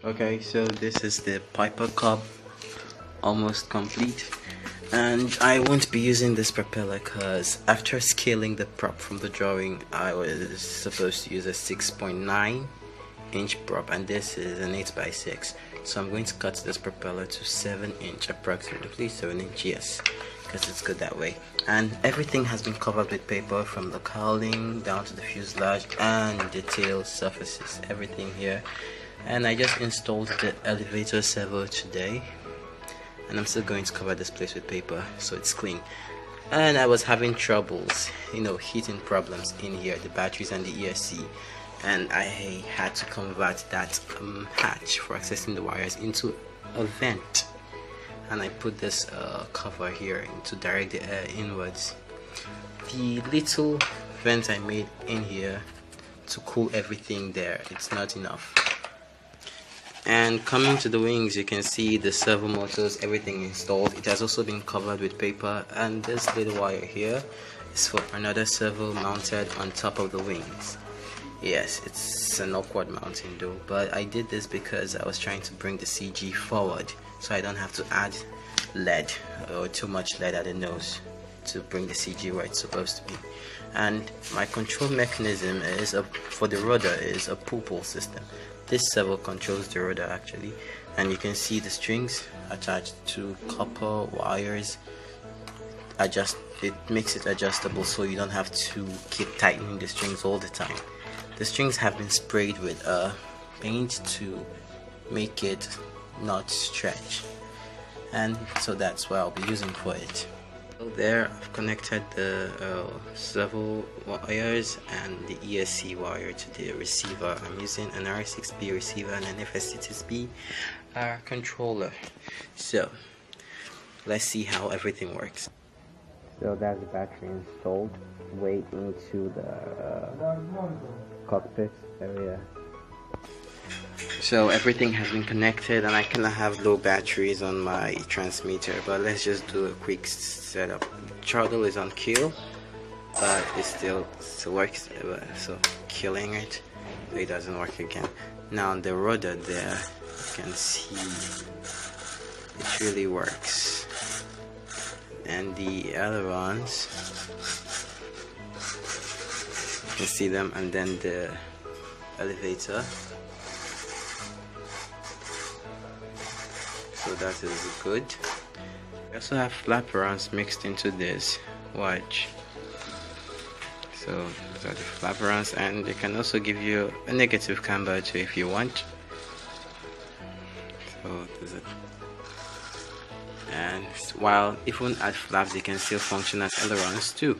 Okay, so this is the Piper cup, almost complete, and I won't be using this propeller because after scaling the prop from the drawing, I was supposed to use a 6.9 inch prop, and this is an 8x6, so I'm going to cut this propeller to 7 inch, approximately 7 inch, yes, because it's good that way. And everything has been covered with paper, from the cowling down to the fuselage and the tail surfaces, everything here. And I just installed the elevator servo today, and I'm still going to cover this place with paper so it's clean. And I was having troubles, heating problems in here, the batteries and the ESC, and I had to convert that hatch for accessing the wires into a vent, and I put this cover here to direct the air inwards. The little vent I made in here to cool everything there, it's not enough. And coming to the wings, you can see the servo motors, everything installed. It has also been covered with paper, and this little wire here is for another servo mounted on top of the wings. Yes, it's an awkward mounting though, but I did this because I was trying to bring the CG forward so I don't have to add lead or too much lead at the nose to bring the CG where it's supposed to be. And my control mechanism is for the rudder is a pull system. This servo controls the rudder actually, and you can see the strings attached to copper wires. It makes it adjustable so you don't have to keep tightening the strings all the time. The strings have been sprayed with paint to make it not stretch, and so that's what I'll be using for it. So there I've connected the servo wires and the ESC wire to the receiver. I'm using an R6B receiver and an FST2B controller. So let's see how everything works. So that's the battery installed way into the cockpit area. So everything has been connected, and I cannot have low batteries on my transmitter, but let's just do a quick setup. Throttle is on kill, but it still works, so killing it, so it doesn't work again. Now on the rudder there, you can see it really works, and the ailerons, you can see them, and then the elevator. So that is good. We also have flaperons mixed into this. Watch. So these are the flaperons, and they can also give you a negative camber too if you want. So there's it. And while even at flaps, they can still function as ailerons too.